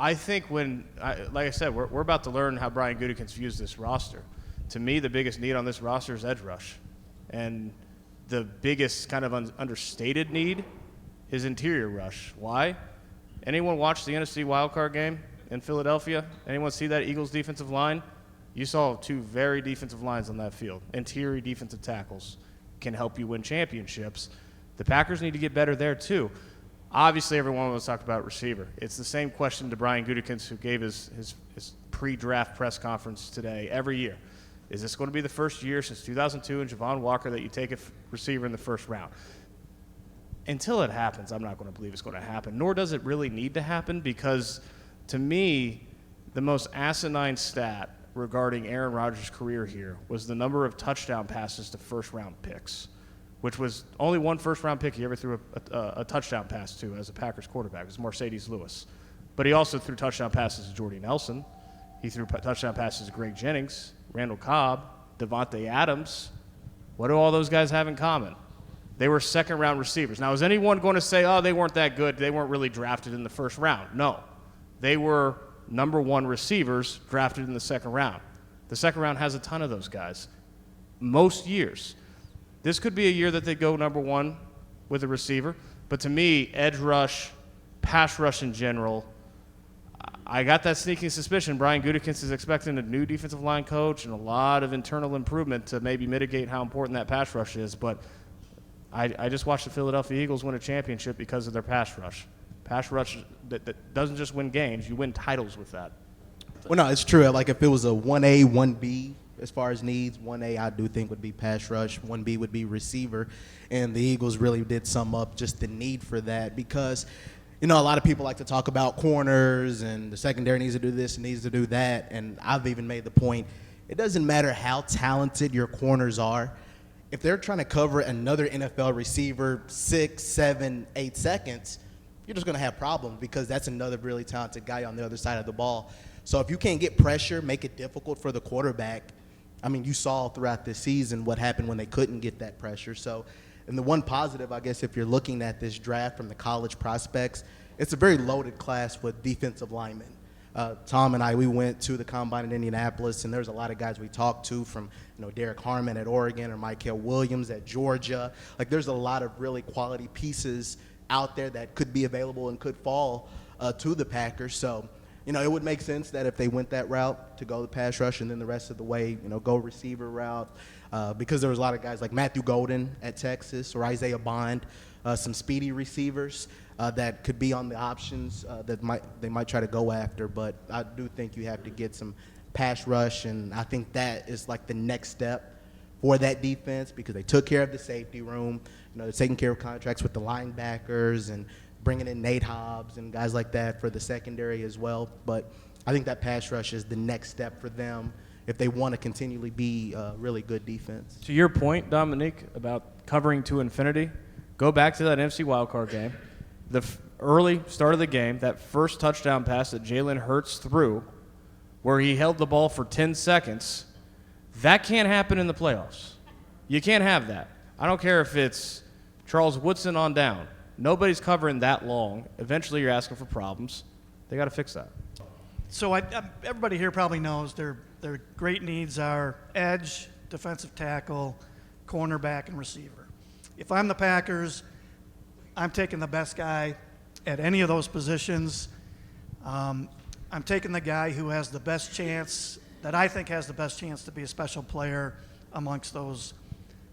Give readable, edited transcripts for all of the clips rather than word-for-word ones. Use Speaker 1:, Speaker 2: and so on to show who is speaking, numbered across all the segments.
Speaker 1: I think like I said, we're about to learn how Brian Gutekunst views this roster. To me, the biggest need on this roster is edge rush. And the biggest kind of understated need is interior rush. Why? Anyone watch the NFC wildcard game in Philadelphia? Anyone see that Eagles defensive line? You saw two very defensive lines on that field. Interior defensive tackles can help you win championships. The Packers need to get better there too. Obviously, everyone was talking about receiver. It's the same question to Brian Gutekunst, who gave his pre-draft press conference today every year. Is this going to be the first year since 2002 and Javon Walker that you take a receiver in the first round? Until it happens, I'm not going to believe it's going to happen, nor does it really need to happen, because to me, the most asinine stat regarding Aaron Rodgers' career here was the number of touchdown passes to first-round picks, which was only one first-round pick he ever threw a touchdown pass to as a Packers quarterback. It was Mercedes Lewis. But he also threw touchdown passes to Jordy Nelson. He threw touchdown passes to Greg Jennings, Randall Cobb, Devontae Adams. What do all those guys have in common? They were second-round receivers. Now, is anyone going to say, oh, they weren't that good, they weren't really drafted in the first round? No. They were number one receivers drafted in the second round. The second round has a ton of those guys. Most years. This could be a year that they go number one with a receiver. But to me, edge rush, pass rush in general, I got that sneaking suspicion Brian Gutekunst is expecting a new defensive line coach and a lot of internal improvement to maybe mitigate how important that pass rush is. But I just watched the Philadelphia Eagles win a championship because of their pass rush. Pass rush that doesn't just win games, you win titles with that.
Speaker 2: Well, no, it's true. Like if it was a 1A, 1B as far as needs, 1A I do think would be pass rush, 1B would be receiver, and the Eagles really did sum up just the need for that because, you know, a lot of people like to talk about corners and the secondary needs to do this and needs to do that, and I've even made the point, it doesn't matter how talented your corners are. If they're trying to cover another NFL receiver 6, 7, 8 seconds, you're just going to have problems because that's another really talented guy on the other side of the ball. So if you can't get pressure, make it difficult for the quarterback. I mean, you saw throughout this season what happened when they couldn't get that pressure. So, and the one positive, I guess, if you're looking at this draft from the college prospects, it's a very loaded class with defensive linemen. Tom and I, we went to the Combine in Indianapolis, and there's a lot of guys we talked to from, you know, Derek Harmon at Oregon or Michael Williams at Georgia. Like, there's a lot of really quality pieces out there that could be available and could fall to the Packers. So, you know, it would make sense that if they went that route to go the pass rush and then the rest of the way, you know, go receiver route because there was a lot of guys like Matthew Golden at Texas or Isaiah Bond, some speedy receivers that could be on the options that they might try to go after. But I do think you have to get some pass rush, and I think that is like the next step for that defense because they took care of the safety room. You know, they're taking care of contracts with the linebackers and bringing in Nate Hobbs and guys like that for the secondary as well. But I think that pass rush is the next step for them if they want to continually be a really good defense.
Speaker 1: To your point, Dominique, about covering to infinity, go back to that NFC wildcard game. The early start of the game, that first touchdown pass that Jalen Hurts threw, where he held the ball for 10 seconds, that can't happen in the playoffs. You can't have that. I don't care if it's Charles Woodson on down. Nobody's covering that long. Eventually, you're asking for problems. They got to fix that.
Speaker 3: So everybody here probably knows their great needs are edge, defensive tackle, cornerback, and receiver. If I'm the Packers, I'm taking the best guy at any of those positions. I'm taking the guy who has the best chance, that I think has the best chance to be a special player amongst those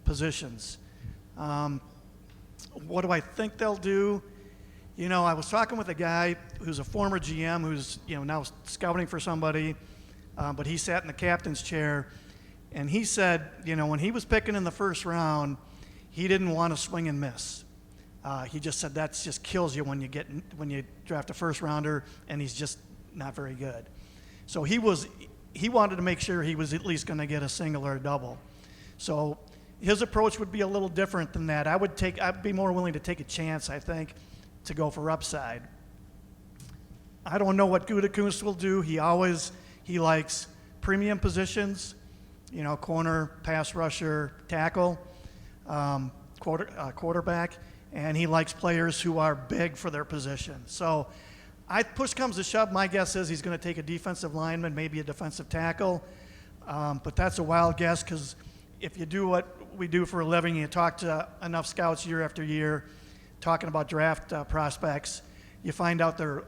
Speaker 3: positions. What do I think they'll do? You know, I was talking with a guy who's a former GM who's, you know, now scouting for somebody, but he sat in the captain's chair, and he said, you know, when he was picking in the first round, he didn't want to swing and miss. He just said that just kills you when you draft a first rounder, and he's just not very good. So he wanted to make sure he was at least going to get a single or a double. So his approach would be a little different than that. I'd be more willing to take a chance, I think, to go for upside. I don't know what Gutekunst will do. He likes premium positions, you know, corner, pass rusher, tackle, quarterback, and he likes players who are big for their position. So Push comes to shove, my guess is he's going to take a defensive lineman, maybe a defensive tackle. But that's a wild guess because if you do what we do for a living, you talk to enough scouts year after year, talking about draft prospects, you find out they're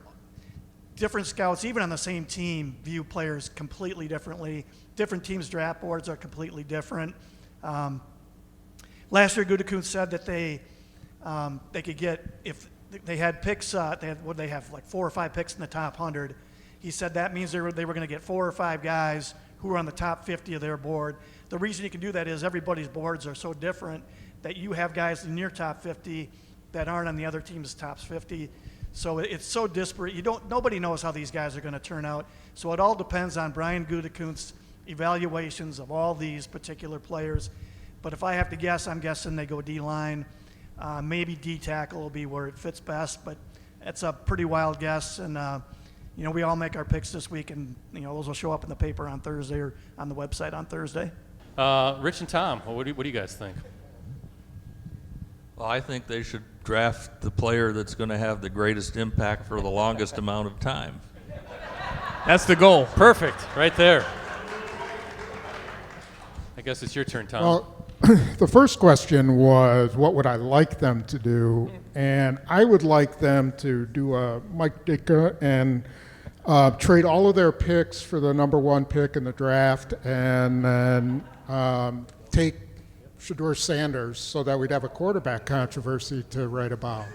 Speaker 3: different scouts, even on the same team, view players completely differently. Different teams' draft boards are completely different. Last year, Gutekunst said that they could get, if they had picks, they have like 4 or 5 picks in the top 100. He said that means they were going to get 4 or 5 guys who are on the top 50 of their board. The reason you can do that is everybody's boards are so different that you have guys in your top 50 that aren't on the other team's top 50. So it's so disparate. Nobody knows how these guys are going to turn out. So it all depends on Brian Gutekunst's evaluations of all these particular players. But if I have to guess, I'm guessing they go D-line. Maybe D-tackle will be where it fits best, but it's a pretty wild guess. And, we all make our picks this week, and, those will show up in the paper on Thursday or on the website on Thursday.
Speaker 4: Rich and Tom, what do you guys think?
Speaker 5: Well, I think they should draft the player that's going to have the greatest impact for the longest amount of time.
Speaker 1: That's the goal.
Speaker 4: Perfect, right there. I guess it's your turn, Tom.
Speaker 6: Well, the first question was, what would I like them to do? And I would like them to do a Mike Ditka and trade all of their picks for the number 1 pick in the draft, and then take Shedeur Sanders so that we'd have a quarterback controversy to write about.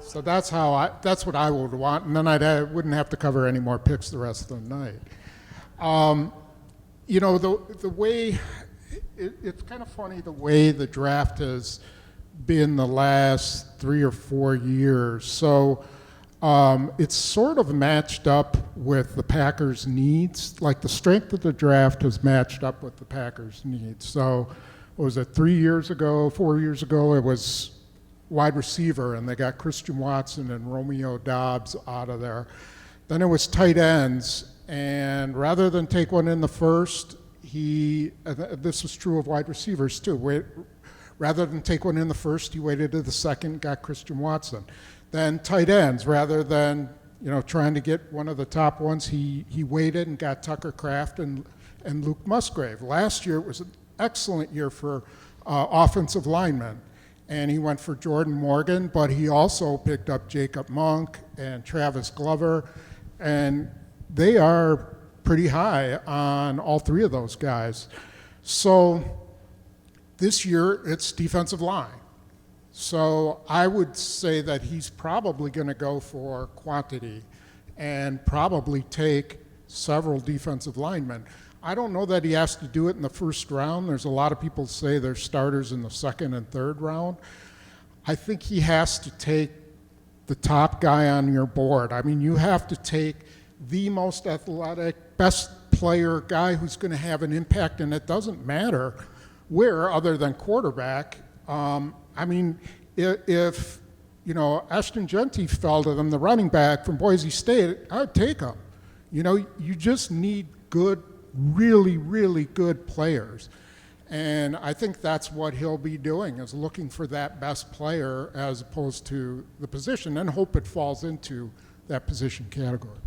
Speaker 6: So that's what I would want, and then I wouldn't have to cover any more picks the rest of the night. The way it's kind of funny the way the draft has been the last 3 or 4 years. So it's sort of matched up with the Packers' needs. Like the strength of the draft has matched up with the Packers' needs. So what was it, 4 years ago, it was wide receiver, and they got Christian Watson and Romeo Doubs out of there. Then it was tight ends, and rather than take one in the first, this was true of wide receivers too. Rather than take one in the first, he waited to the second, got Christian Watson. Then tight ends, rather than trying to get one of the top ones, he waited and got Tucker Kraft and Luke Musgrave. Last year it was an excellent year for offensive linemen, and he went for Jordan Morgan, but he also picked up Jacob Monk and Travis Glover, and they are pretty high on all 3 of those guys. So this year it's defensive line. So I would say that he's probably going to go for quantity and probably take several defensive linemen. I don't know that he has to do it in the first round. There's a lot of people say they're starters in the second and third round. I think he has to take the top guy on your board. I mean, you have to take the most athletic, best player, guy who's going to have an impact, and it doesn't matter where other than quarterback. If Ashton Jeanty fell to them, the running back from Boise State, I'd take him. You just need good, really, really good players. And I think that's what he'll be doing, is looking for that best player as opposed to the position, and hope it falls into that position category.